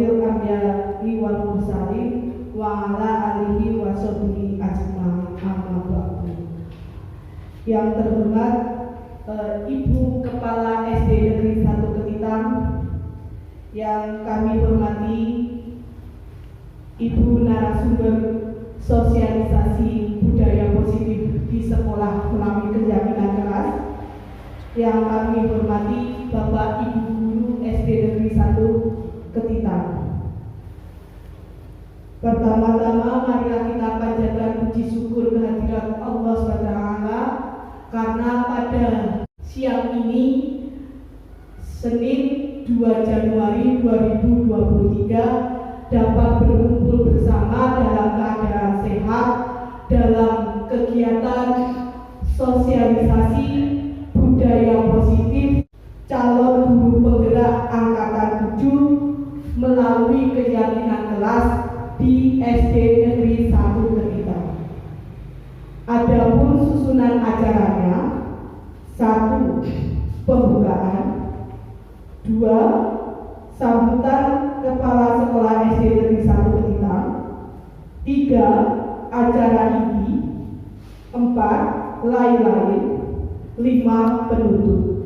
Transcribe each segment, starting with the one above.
asyrafil anbiya'i wal mursalin wa ala alihi wa sahbihi ajma'in, amma ba'du. Yang terhormat Ibu Kepala SD Negeri 1 Ketitang, yang kami hormati Ibu narasumber sosialisasi budaya positif di sekolah melalui keyakinan keras, yang kami hormati Bapak Ibu Guru SD Negeri 1 Ketitang. Pertama-tama marilah kita panjatkan puji syukur kehadirat Allah SWT, karena pada siang ini Senin 2 Januari 2023 dapat berkumpul bersama dalam keadaan sehat dalam kegiatan sosialisasi budaya positif calon guru penggerak angkatan 7 melalui keyakinan kelas di SD Negeri 1 Ketitang. Adapun susunan acaranya: 1. Pembukaan, 2. Sambutan Kepala Sekolah SD Negeri 1 Ketitang, 3. Acara inti, 4. Lain-lain, 5. Penutup.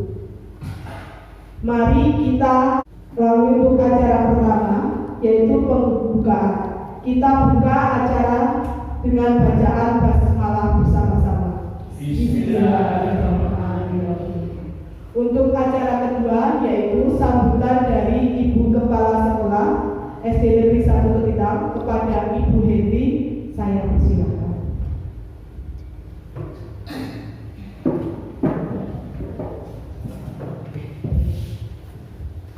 Mari kita lalu untuk acara pertama, yaitu pembukaan. Kita buka acara dengan bacaan basmalah bersama-sama. Bismillahirrahmanirrahim. Untuk acara kedua, yaitu sambutan dari Ibu Kepala Sekolah SD Negeri 1 Ketitang kepada Ibu Hendri, saya persilakan.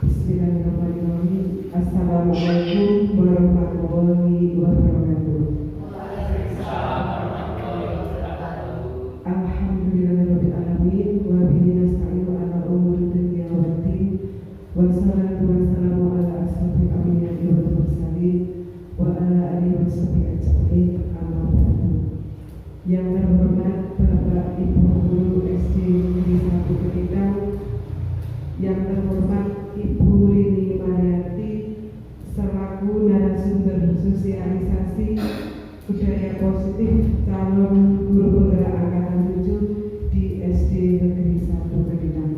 Bismillahirrahmanirrahim. Assalamualaikum warahmatullahi wabarakatuh. Alhamdulillahirabbil alamin wa bihi nasta'inu ala umuri dunya waddin. Wassalatu wassalamu ala asrofil anbiya'i wal mursalin wa ala alihi washabihi ajma'in, amma ba'du. Yang terhormat Bapak Ibu Guru SD Negeri 1 Ketitang, yang terhormat Ibu Rini Mariati selaku narasumber sosialisasi budaya positif calon guru penggerak angkatan 7 di SD Negeri 1 Ketitang.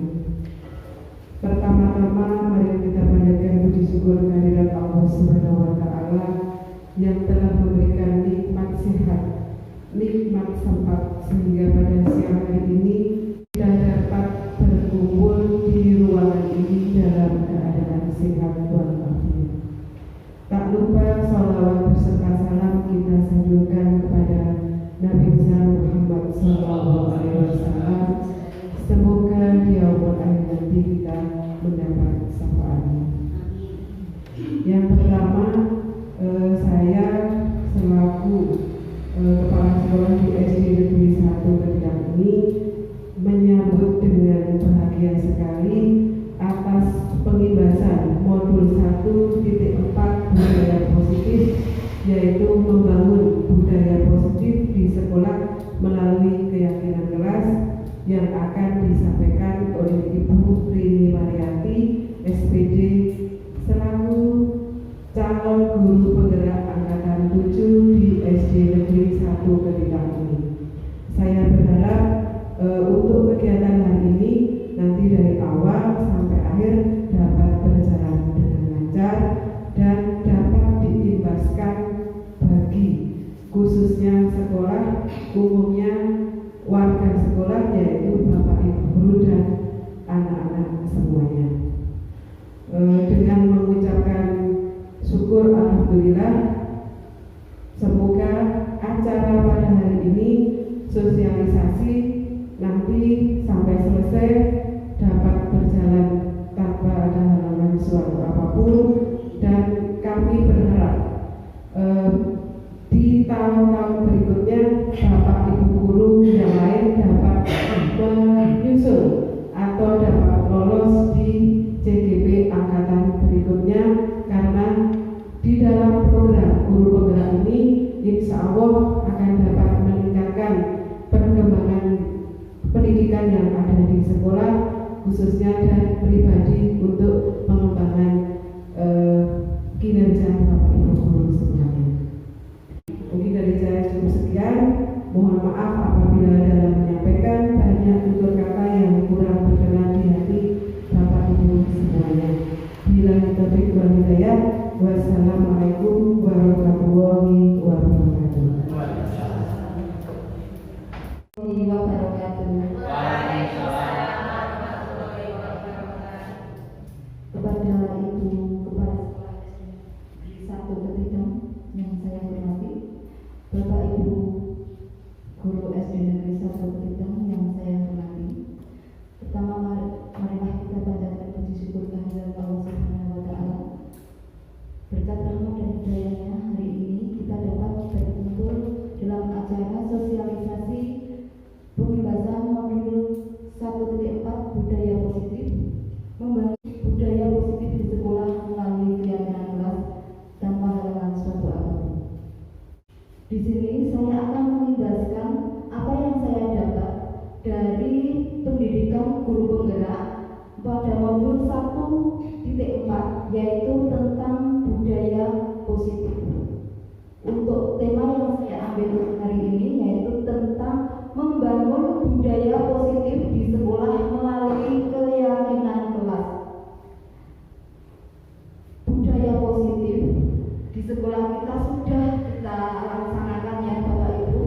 Pertama-tama mari kita panjatkan puji syukur kehadirat Allah Subhanahu wa Ta'ala yang telah memberikan nikmat sehat, nikmat sempat, sehingga pada siang hari ini kita dapat berkumpul di ruangan ini dalam keadaan sehat walafiat. Tak lupa sholawat beserta salam kita sanjungkan kepada Nabi besar Muhammad SAW. Semoga di awal akhir nanti kita mendapat syafaatnya. Yang pertama, saya selaku Kepala Sekolah di SD Negeri 1 Ketitang ini menyambut dengan bahagia sekali atas pengibasan modul 1.4 budaya positif, yaitu membangun budaya positif di sekolah melalui keyakinan kelas, yang akan disampaikan oleh Ibu Rini Mariati SPD selaku calon guru penggerak angkatan 7 di SD Negeri 1 Ketitang ini. Saya berharap untuk kegiatan hari ini nanti dari awal sampai akhir dapat berjalan dengan lancar dan dapat diimbaskan bagi khususnya sekolah, umumnya warga sekolah, yaitu Bapak Ibu Guru dan anak-anak semuanya. Dengan mengucapkan syukur alhamdulillah, semoga acara pada hari ini sosialisasi nanti sampai selesai dapat berjalan tanpa ada halangan suatu apapun, dan kami berharap di tahun-tahun berikutnya Bapak Ibu Guru yang lain dapat menyusul atau dapat lolos di CGP angkatan berikutnya, karena di dalam program guru penggerak ini insya Allah akan dapat meningkatkan perkembangan Wassalamualaikum warahmatullahi wabarakatuh. Kepada Ibu Kepala Sekolah SD 1 Ketidang yang saya hormati, Bapak Ibu Guru SD Negeri 1 Ketidang yang saya hormati, pertama marilah kita panjatkan puji syukur kehadirat Allah Subhanahu wa Ta'ala. Berkat rahmat dan hidayahnya hari ini kita dapat berkumpul dalam acara sosialisasi pembahasan modul 1.4 budaya positif, membangun budaya positif di sekolah melalui keyakinan kelas tanpa halangan suatu apapun. Di sini saya akan menjelaskan apa yang saya dapat dari pendidikan guru penggerak pada modul 1.4, yaitu tentang budaya positif. Untuk tema yang saya ambil hari ini yaitu tentang membangun budaya positif di sekolah melalui keyakinan kelas. Budaya positif di sekolah kita sudah kita laksanakan ya Bapak Ibu.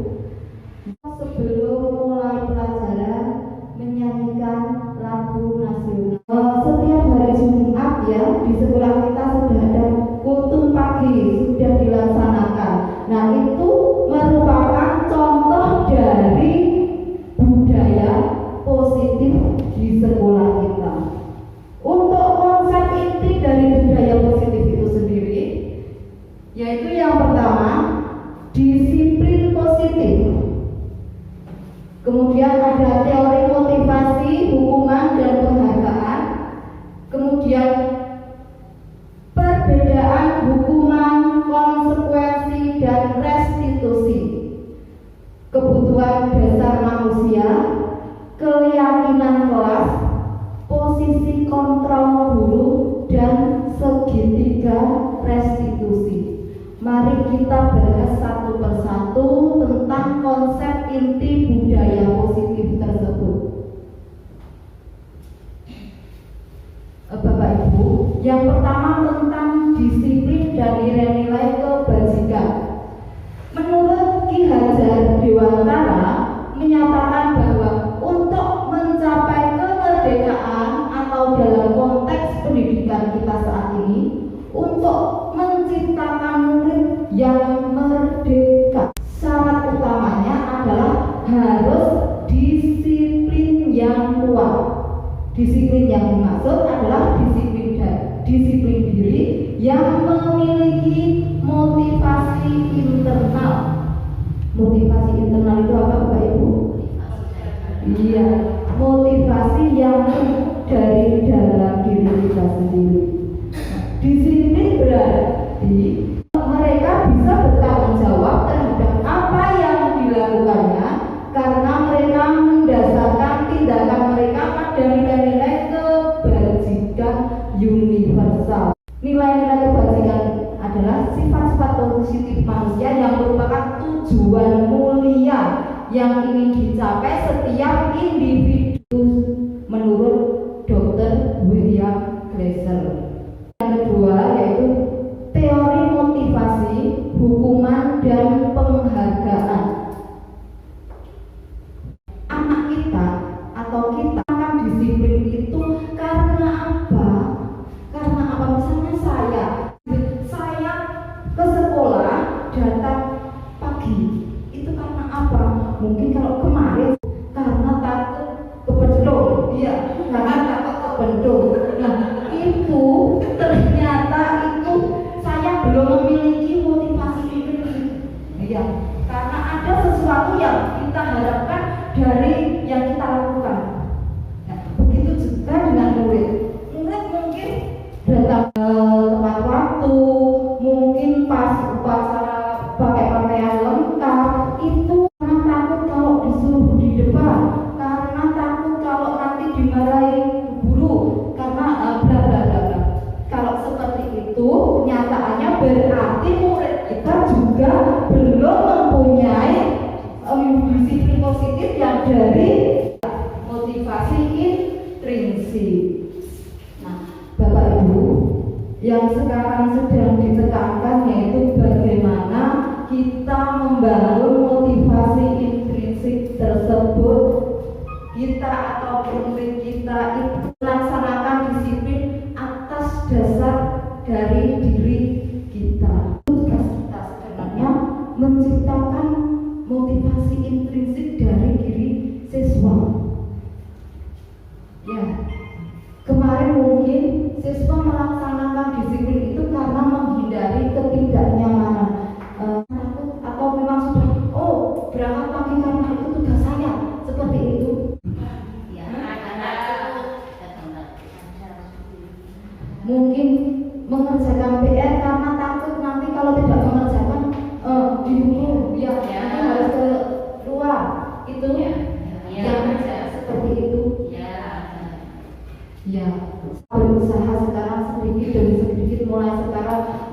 Sebelum mulai pelajaran menyanyikan lagu nasional. Setiap hari Jumat ya di sekolah kita sudah ada kultum pagi sudah dilaksanakan. Nah itu merupakan contoh dari budaya positif di sekolah kita. Untuk konsep inti dari budaya positif itu sendiri, yaitu yang pertama disiplin positif. Kemudian ada teori motivasi, hukuman dan penghargaan. Kemudian perbedaan hukuman, konsekuensi dan restitusi. Kebutuhan dasar manusia, keyakinan kelas, posisi kontrol guru dan segitiga restitusi. Mari kita bahas satu persatu tentang konsep inti budaya positif tersebut. Bapak Ibu, yang pertama tentang disiplin dan nilai-nilai kebajikan. Menurut Ki Hajar Dewantara menyatakan bahwa untuk mencapai kemerdekaan atau dalam konteks pendidikan kita saat ini, untuk menciptakan murid yang merdeka, syarat utamanya adalah harus disiplin yang kuat. Disiplin yang dimaksud adalah disiplin diri yang memiliki motivasi internal. Motivasi internal itu apa Bapak Ibu? Iya, motivasi yang dari dalam diri kita sendiri. Disiplin berarti mereka bisa bertanggung jawab terhadap apa yang dilakukannya karena mereka mendasarkan tindakan mereka pada nilai-nilai kebajikan universal. Nilai-nilai kebajikan adalah sifat-sifat positif manusia yang merupakan tujuan mulia yang ingin dicapai setiap individu menurut Dr. William Glasser. Yang kedua yaitu teori motivasi, hukuman dan penghargaan. Anak kita atau kita akan disiplin itu karena apa? Karena apa? Misalnya saya ke sekolah datang pagi, itu karena apa? Mungkin kalau kemarin karena takut kepencelung,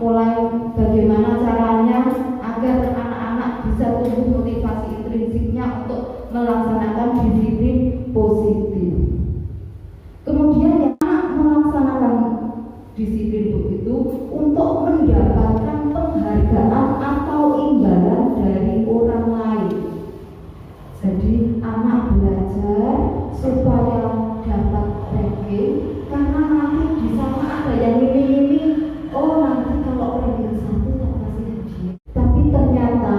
mulai bagaimana caranya agar anak-anak bisa tumbuh motivasi intrinsiknya untuk melaksanakan disiplin positif. Kemudian yang anak melaksanakan disiplin itu untuk mendapatkan penghargaan atau imbalan dari orang lain. Jadi anak belajar supaya dapat ranking, karena nanti di sana ada yang ini, oh nanti kalau ranking 1 tak kasih hadiah. Tapi ternyata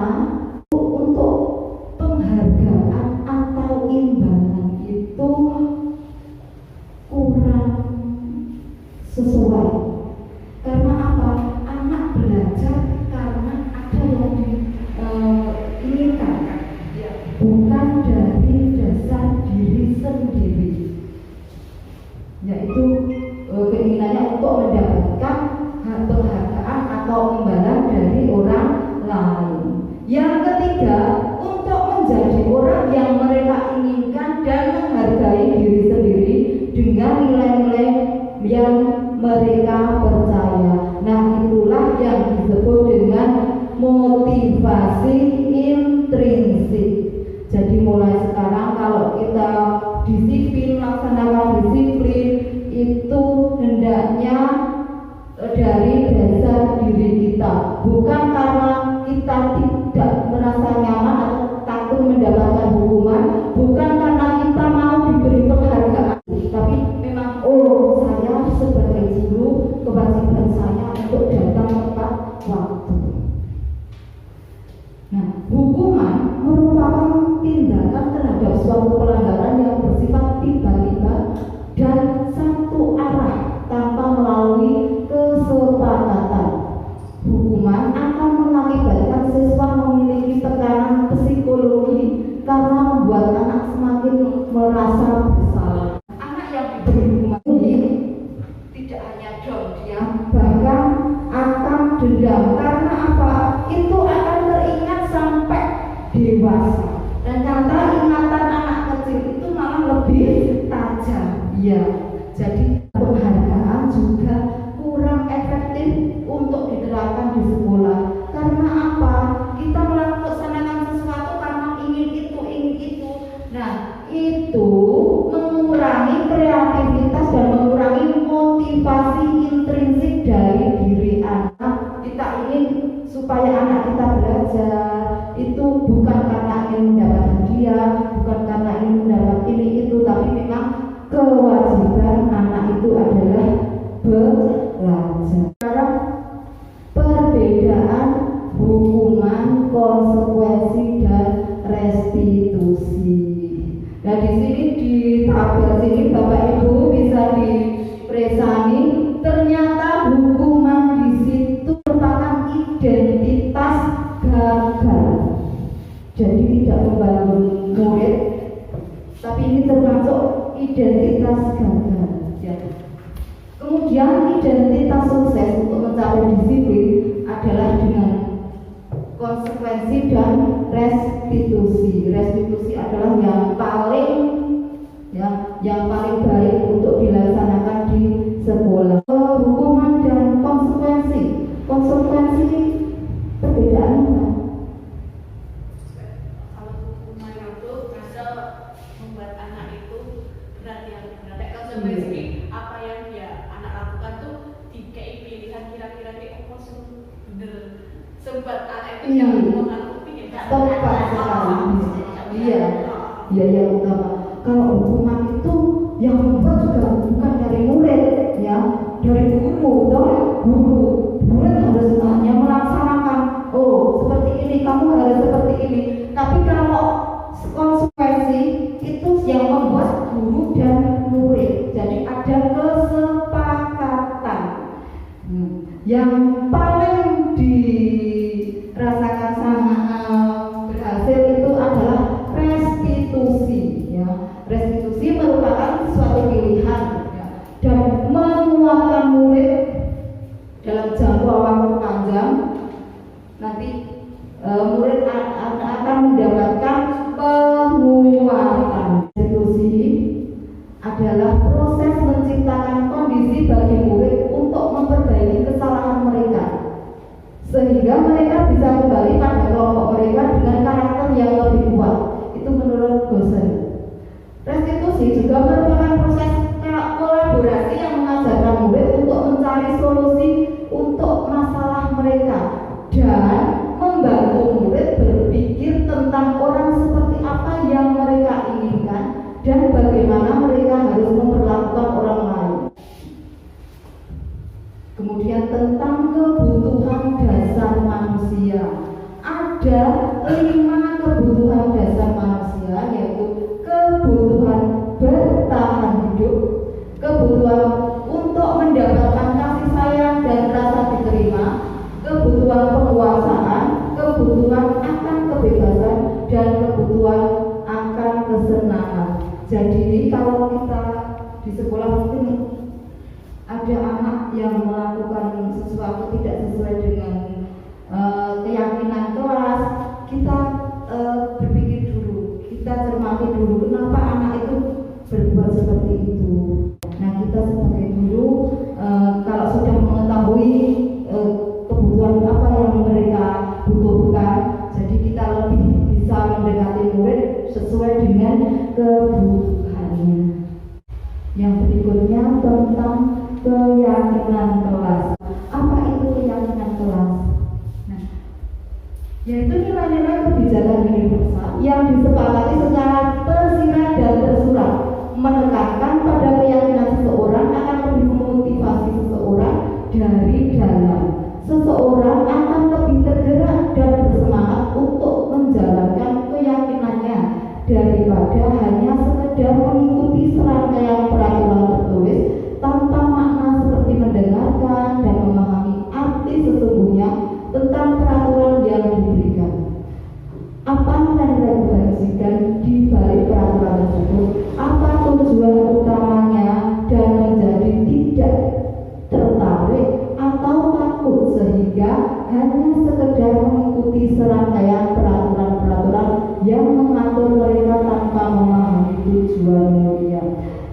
untuk penghargaan atau imbalan itu kurang sesuai. Karena apa? Anak belajar karena ada yang diinginkan, bukan dari dasar diri sendiri, yaitu keinginannya untuk mendapatkan penghargaan atau imbalan dari orang lain. Yang ketiga, untuk menjadi orang yang mereka inginkan dan menghargai diri sendiri dengan nilai-nilai yang mereka percaya. Nah, itulah yang disebut dengan motivasi intrinsik. Jadi mulai sekarang kalau kita disiplin, melaksanakan disiplin itu hendaknya dari dasar diri kita, bukan karena kita tidak merasa nyaman atau takut mendapatkan hukuman, bukan karena kita mau diberi penghargaan, tapi memang saya sebagai guru kewajiban saya untuk datang tepat waktu. Nah, hukuman merupakan tindakan terhadap suatu pelanggaran yang bersifat tiba-tiba dan satu arah tanpa melalui kesepakatan. Hukuman akan mengakibatkan siswa memiliki tekanan psikologi karena membuat anak semakin merasa bersalah. Anak yang diberi hukuman ini tidak hanya diam, bahkan akan dendam. Karena apa? Itu akan teringat sampai dewasa. Dan ternyata ingatan anak kecil itu malah lebih tajam. Ya, jadi penghargaan juga kurang efektif untuk diterapkan di sekolah. Karena apa? Kita melaksanakan sesuatu karena ingin itu. Nah, itu mengurangi kreativitas dan mengurangi motivasi intrinsik dari diri anak. Kita ingin supaya anak kita belajar itu bukan karena ingin mendapat hadiah, bukan karena ingin mendapat ini itu, tapi memang kewajiban anak itu adalah belajar. Sekarang perbedaan hukuman, konsekuensi dan restitusi. Nah, di sini di tabel sini Bapak Ibu bisa dipresani, ternyata hukuman di situ merupakan identitas gagal. Jadi tidak membangun murid, tapi ini termasuk identitas gagal. Ya. Kemudian identitas sukses untuk mencapai disiplin adalah dengan konsekuensi dan restitusi. Restitusi adalah yang paling baik untuk dilaksanakan di sekolah. Hukuman dan konsekuensi. Konsekuensi perbedaannya. Kalau hukuman itu bisa membuat anak itu berat yang berat. Konsekuensi apa yang dia anak lakukan tuh dikei pilihan kira-kira dia bener sempat anak itu yang mengaku pingin Tepat sekali. Iya, yang utama. Kalau hukuman itu yang membuat juga bukan dari murid, ya, dari guru, murid harus hanya melaksanakan. Oh, seperti ini, kamu harus seperti ini. Tapi kalau konsekuensi itu yang membuat guru dan murid. Jadi ada kesepakatan. Yang paling dirasakan sangat berhasil itu adalah restitusi. Ya. Restitusi merupakan suatu pilihan, ya, dan menguatkan murid dalam jangka waktu dan membantu murid berpikir tentang orang seperti apa yang mereka inginkan dan bagaimana mereka harus memperlakukan orang lain. Kemudian tentang kebutuhan dasar manusia. Ada 5 kebutuhan dasar manusia, yaitu kebutuhan bertahan hidup, kebutuhan untuk mendapatkan kasih sayang dan rasa diterima, kebutuhan penguasaan, kebutuhan akan kebebasan, dan kebutuhan akan kesenangan. Jadi kalau kita di sekolah mungkin ada anak yang melakukan sesuatu tidak sesuai dengan keyakinan kelas, kita berpikir dulu, kita cermati dulu kenapa anak itu berbuat seperti itu. Nah, kita sebagai guru kalau sudah mengetahui kebutuhan apa yang mereka butuhkan, jadi kita lebih bisa mendekati murid sesuai dengan kebutuhannya. Yang berikutnya tentang keyakinan kelas. Apa itu keyakinan kelas? Nah, yaitu nilai-nilai kebijakan universal yang disepakati secara tersirat dan tersurat, menekankan pada keyakinan seseorang akan lebih memotivasi seseorang dari dalam. Seseorang akan lebih tergerak dan bersemangat untuk menjalankan keyakinannya daripada hanya sekedar mengikuti serangkaian peraturan tertulis tanpa makna seperti mendengarkan dan memahami arti sesungguhnya tentang peraturan yang diberikan. Apa nilai-nilai kebajikan di balik peraturan tersebut? Apa tujuan utamanya dan menjadi tidak tertarik atau takut sehingga hanya sekedar mengikuti serangkaian peraturan-peraturan yang mengatur mereka tanpa memahami tujuan mulia.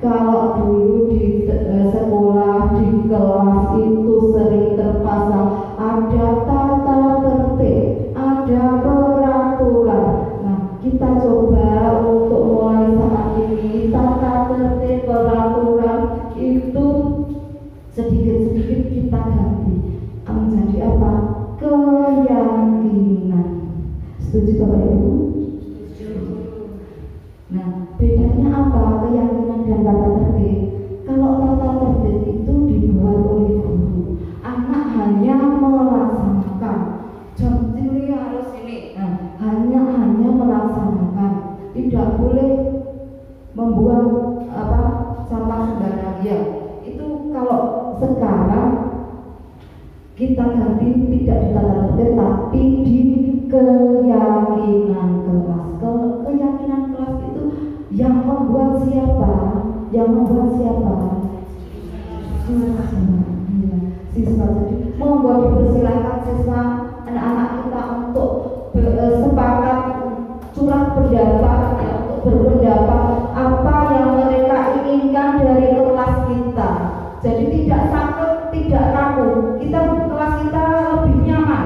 Kalau dulu di sekolah, di kelas itu sering terpasang ada tata tertib, ada peraturan. Nah, kita coba untuk mulai saat ini tata tertib, peraturan itu sedikit-sedikit kita ganti menjadi apa? Keyakinan. Setuju Bapak Ibu? Nah, bedanya apa keyakinan dan tata tertib? Kalau tata tertib itu dibuat oleh guru, anak hanya melaksanakan. Jam ini harus ini. Nah, hanya melaksanakan, tidak boleh membuang sampah sembarangan. Ya, itu kalau sekarang kita ganti tidak di tata tertib tapi di keyakinan kelas. Keyakinan kelas itu yang membuat siapa? Yang membuat siapa? Siswa. Jadi membuat dipersilakan siswa anak-anak kita untuk sepakat curah pendapat, ya, untuk berpendapat apa yang mereka inginkan dari kelas kita. Jadi tidak takut, tidak ragu. Kita kelas kita lebih nyaman.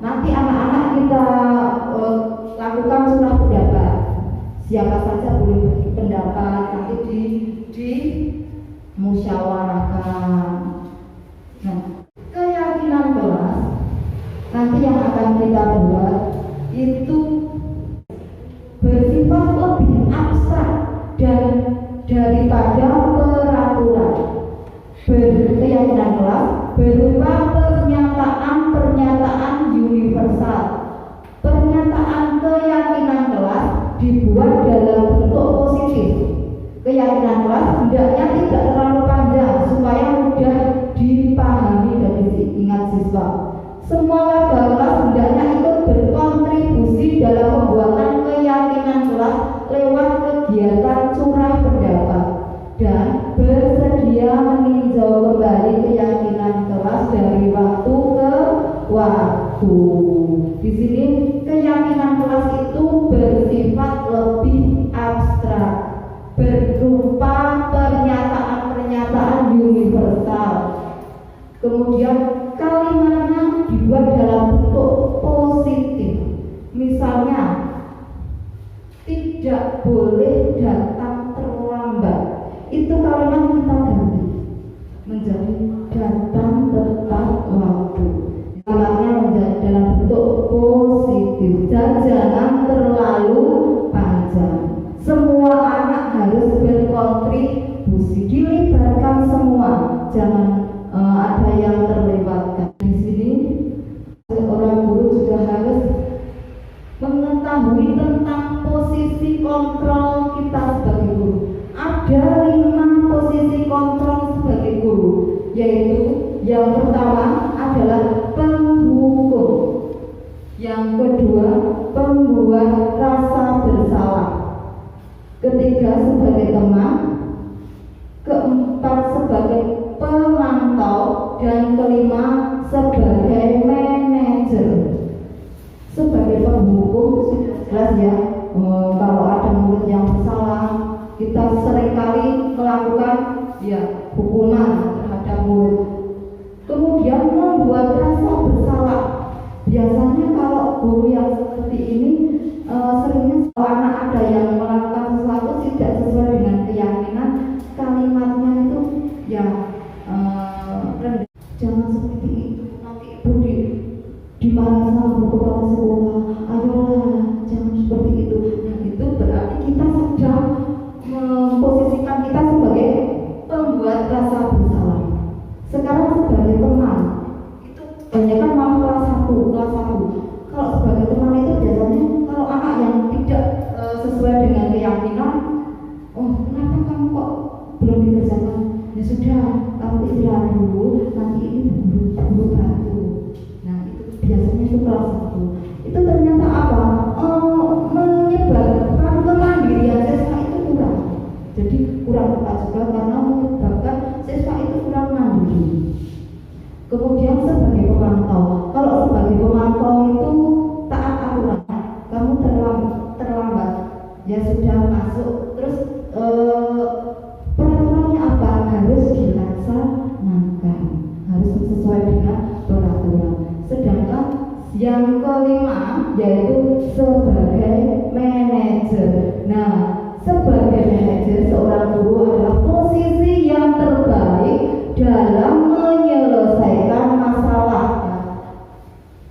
Nanti anak-anak kita lakukan surah pendapat. Siapa saja boleh bagi pendapat, nanti di musyawarahkan. Nah, keyakinan kelas nanti yang akan kita buat itu bersifat lebih abstrak dan daripada peraturan. Keyakinan kelas berupa pernyataan universal. Pernyataan keyakinan kelas dibuat dalam bentuk positif. Keyakinan kelas hendaknya tidak terlalu panjang supaya mudah dipahami dan diingat siswa. Semua warga kelas hendaknya ikut berkontribusi dalam pembuatan keyakinan kelas lewat kegiatan curah pendapat dan bersedia meninjau kembali keyakinan kelas dari waktu ke waktu. Di sini keyakinan kelas itu bersifat lebih abstrak, berupa pernyataan-pernyataan universal. Kemudian kalimatnya dibuat dalam bentuk positif. Misalnya, tidak boleh datang terlambat. Itu kalimat kita ganti menjadi datang tepat waktu. Kalimatnya menjadi dalam dan jangan terlalu panjang. Semua anak harus berkontribusi, dilibatkan semua, jangan ada yang terlewatkan. Di sini seorang guru juga harus mengetahui tentang posisi kontrol kita sebagai guru. Ada 5 posisi kontrol sebagai guru, yaitu yang pertama adalah penghukum, yang kedua pembuat rasa bersalah, ketiga sebagai teman, keempat sebagai pemantau, dan kelima sebagai manajer. Sebagai penghukum sudah jelas ya, kalau ada murid yang bersalah, kita seringkali melakukan ya hukuman terhadap murid. Kemudian membuat rasa bersalah. Biasanya kalau guru yang seperti ini seringnya kalau anak ada yang melakukan sesuatu tidak sesuai dengan keyakinan, kalimatnya itu ya rendah. Jangan seperti itu, nanti ibu dimarahi sama guru kepala sekolah. Ayolah, jangan seperti itu. Nah, itu berarti kita sedang memposisikan kita sebagai pembuat rasa bersalah. Sekarang sebagai teman, itu banyak kan mau kelas 1. Kalau sebagai teman itu biasanya kalau anak yang tidak sesuai dengan keyakinan, oh kenapa kamu kok belum dikerjakan? Ya sudah, kamu istirahat dulu, nanti ini buru bantu. Nah itu biasanya itu kelas 1. Itu ternyata apa? Menyebabkan kemandirian siswa itu kurang. Jadi kurang tepat juga karena menyebabkan siswa itu kurang mandiri. Kemudian sebagai pemantau, kalau sebagai pemantau itu taat aturan. Kamu terlambat, ya sudah masuk. Terus peraturannya apa? Harus dilaksanakan, harus sesuai dengan peraturan. Sedangkan yang kelima yaitu sebagai manajer. Nah, sebagai manajer seorang guru adalah posisi yang terbaik dalam menyelesaikan masalah.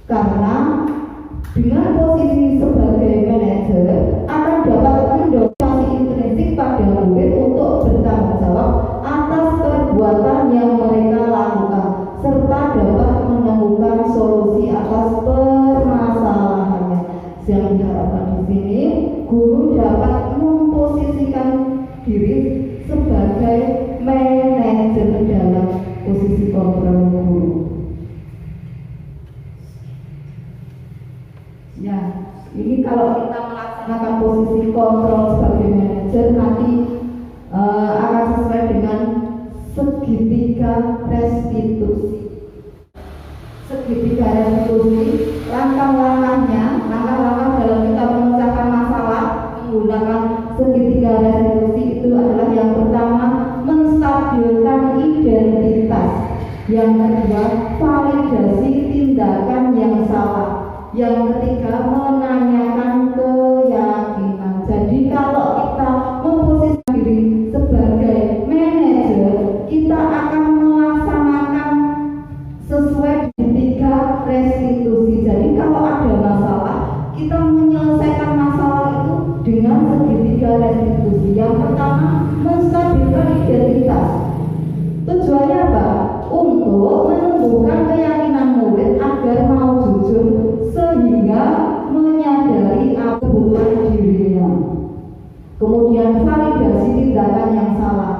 Karena dengan posisi sebagai manajer akan dapat mendorong intrinsik pada murid untuk bertanggung jawab atas perbuatan yang mereka lakukan serta dapat menemukan solusi atas permasalahannya. Yang diharapkan di sini guru dapat memposisikan diri sebagai manajer dalam posisi kontrol guru. Ya, ini kalau kita melaksanakan posisi kontrol sebagai manajer nanti akan sesuai dengan segitiga restitusi. Segitiga restitusi, langkah-langkah dalam kita memecahkan masalah menggunakan segitiga restitusi itu adalah yang pertama menstabilkan identitas, yang kedua validasi tindakan yang salah, yang ketiga menanyakan keyakinan. Jadi kalau kita memposisikan diri sebagai manajer, kita akan melaksanakan sesuai tiga restitusi. Jadi kalau ada masalah, kita menyelesaikan masalah itu dengan segitiga restitusi. Yang pertama, menstabilkan identitas. Tujuannya apa? Untuk menumbuhkan keyakinan murid agar mau jujur sehingga menyadari kebutuhan dirinya. Kemudian validasi tindakan yang salah.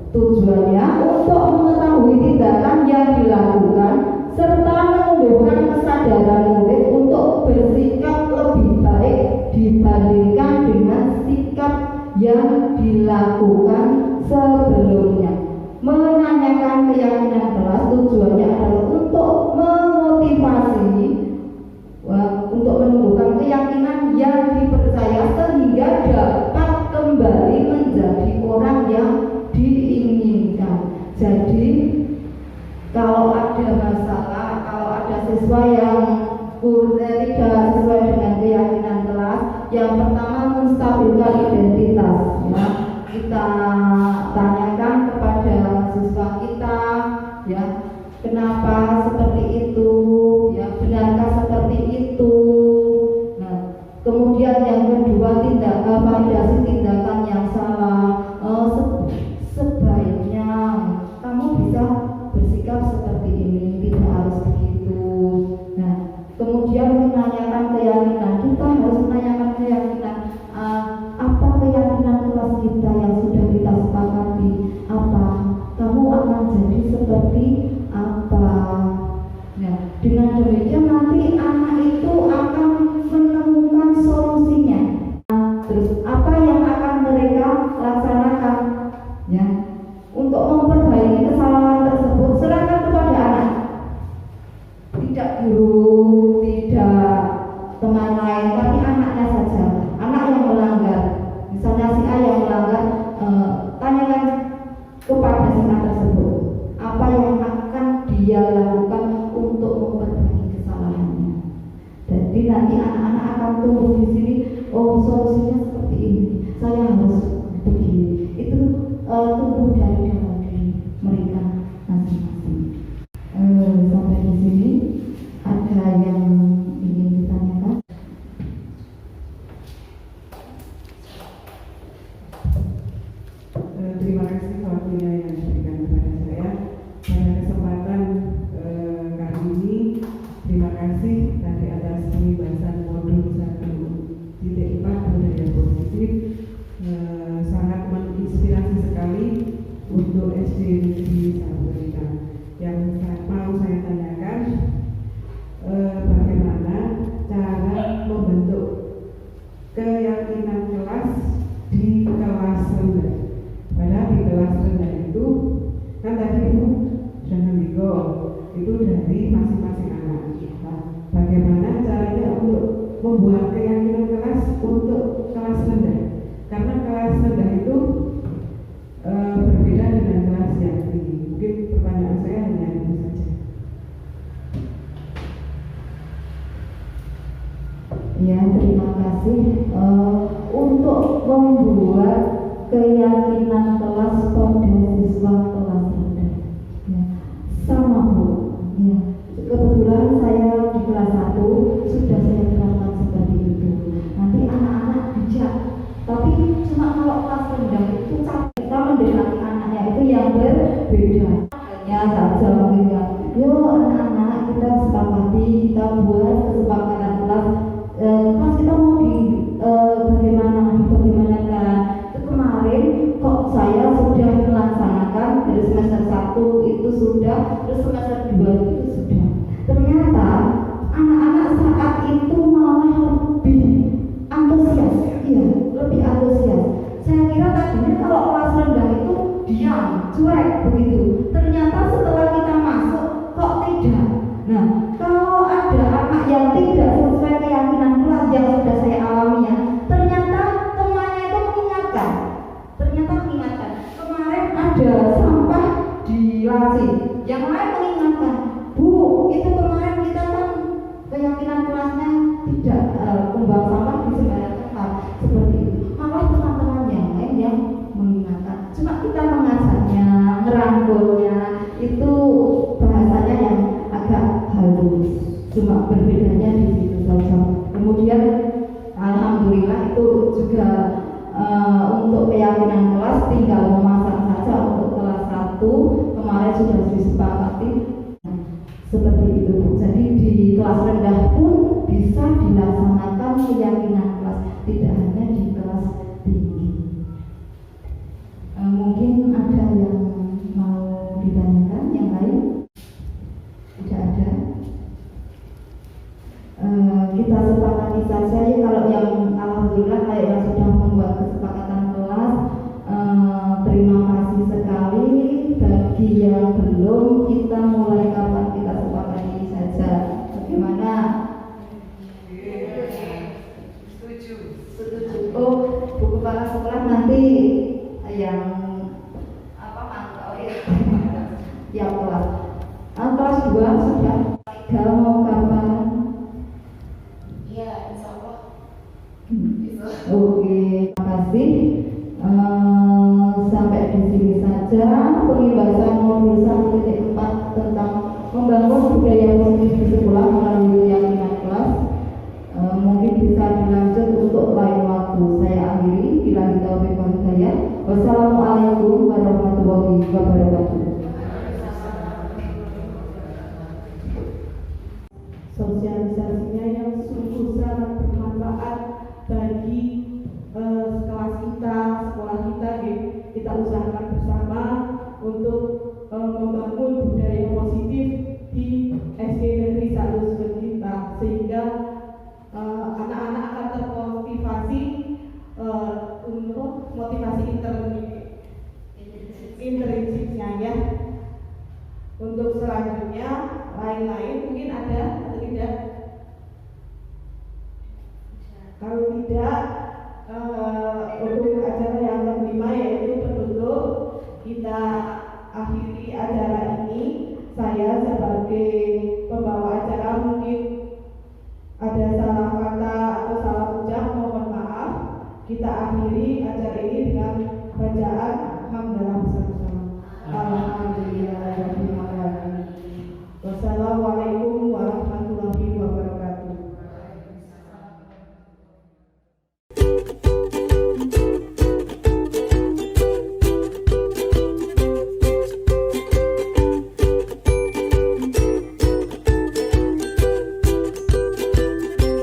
Tujuannya untuk mengetahui tindakan yang dilakukan serta menumbuhkan kesadaran murid untuk bersikap lebih baik dibandingkan dengan sikap yang dilakukan sebelumnya. Menanyakan keyakinan kelas tujuannya adalah untuk memotivasi, untuk menumbuhkan keyakinan yang dipercaya sehingga dapat kembali menjadi orang yang diinginkan. Jadi kalau ada masalah, kalau ada siswa yang tidak sesuai dengan keyakinan kelas, yang pertama menstabilkan identitas. Ya, kita tanyakan kepada siswa kita, ya, kenapa seperti itu, ya, benarkah seperti itu. nanti anak itu akan menemukan solusinya. Terus apa yang akan mereka laksanakan ya untuk memperbaiki kesalahan tersebut? Serahkan kepada anak, tidak guru, tidak teman lain, tapi anaknya saja. Anak yang melanggar, misalnya si A yang melanggar, tanyakan kepada si A tersebut apa yang akan dia lakukan untuk memperbaiki kesalahannya. Jadi nanti anak-anak akan tumbuh di sini, oh solusinya seperti ini, saya harus begini. Itu tumbuh dari dalam diri mereka masing-masing. Sampai di sini ada yang ingin ditanyakan? Terima kasih waktunya yang diberikan kepada saya pada kesempatan kali ini. Terima kasih tadi atas pembahasan modul 1.4 budaya positif. Sangat menginspirasi sekali untuk SD Negeri 1 kita. Yang mau saya tanyakan, bagaimana cara membentuk keyakinan kelas di kelas rendah? Padahal di kelas rendah itu kan tadi Ibu sudah mengiko itu dari masing-masing anak. Bagaimana caranya untuk membuat keyakinan kelas untuk kelas rendah? Karena kelas rendah itu berbeda dengan kelas yang tinggi. Mungkin pertanyaan saya hanya itu saja. Ya, terima kasih. Untuk membuat keyakinan kelas pada siswa kelas rendah, ya, sama Bu. Ya, kebetulan saya di kelas 1 sudah saya terapkan seperti itu. Nanti anak-anak bijak, tapi cuma kalau kelas rendah itu kita mendekati anaknya itu yang berbeda. Hanya saja mungkin ya, yuk anak-anak kita sepakati, kita buat kesepakatan kelas. Kelas kita mau bagaimanakan? Kemarin kok saya sudah melaksanakan dari semester 1 itu sudah, terus semester 2 itu sudah. Ternyata anak-anak saat itu malah lebih antusias, iya, lebih antusias. Saya kira tadinya kalau kelas rendah itu diam, cuek begitu. Ternyata setelah kita masuk kok tidak. Nah, kalau ada anak yang tidak sesuai keyakinan kelas yang sudah saya alami ya, ternyata temannya itu mengingatkan. Kemarin ada sampah di laci, yang lain mengingatkan, Bu, itu kemarin kita kan keyakinan kelasnya tidak membuang sampah di sembarang tempat seperti itu. Malah teman-teman yang lain yang mengingatkan. Cuma kita mengajarnya, ngerangkulnya itu bahasanya yang agak halus. Cuma berbedanya di situ saja. Kemudian alhamdulillah itu juga untuk keyakinan kelas tinggal memasang saja untuk kelas 1 kemarin sudah disepakati seperti itu. Jadi di kelas rendah pun bisa dilaksanakan keyakinan kelas, tidak hanya di kelas tinggi. Mungkin ada yang mau ditanyakan yang lain? Tidak ada. Kita sepakati saja ya, kalau yang alhamdulillah kayak yang sudah membuat kesepakatan kelas, terima kasih sekali. Bagi yang belum, kita mulai kapan kita sepakati saja. Bagaimana? Setuju. Oh, Bu Kepala Sekolah nanti yang mantau ya? Yang kelas 2 sudah, 3 mau kapan? Iya, insya Allah. Oke, terima kasih. Sampai di sini saja pembahasan modul 1.4 tentang membangun budaya positif di sekolah melalui keyakinan kelas. Mungkin bisa dilanjut untuk lain waktu. Saya akhiri. Bila kita berbahagia. Wassalamualaikum warahmatullahi wabarakatuh. Sosialisasinya yang sungguh sangat bermanfaat bagi kelas kita, sekolah kita. Kita usahakan bersama untuk membangun budaya positif di SD Negeri 1 Sukabumi. tidak, untuk acara yang kelima yaitu penutup, kita akhiri acara ini. Saya sebagai pembawa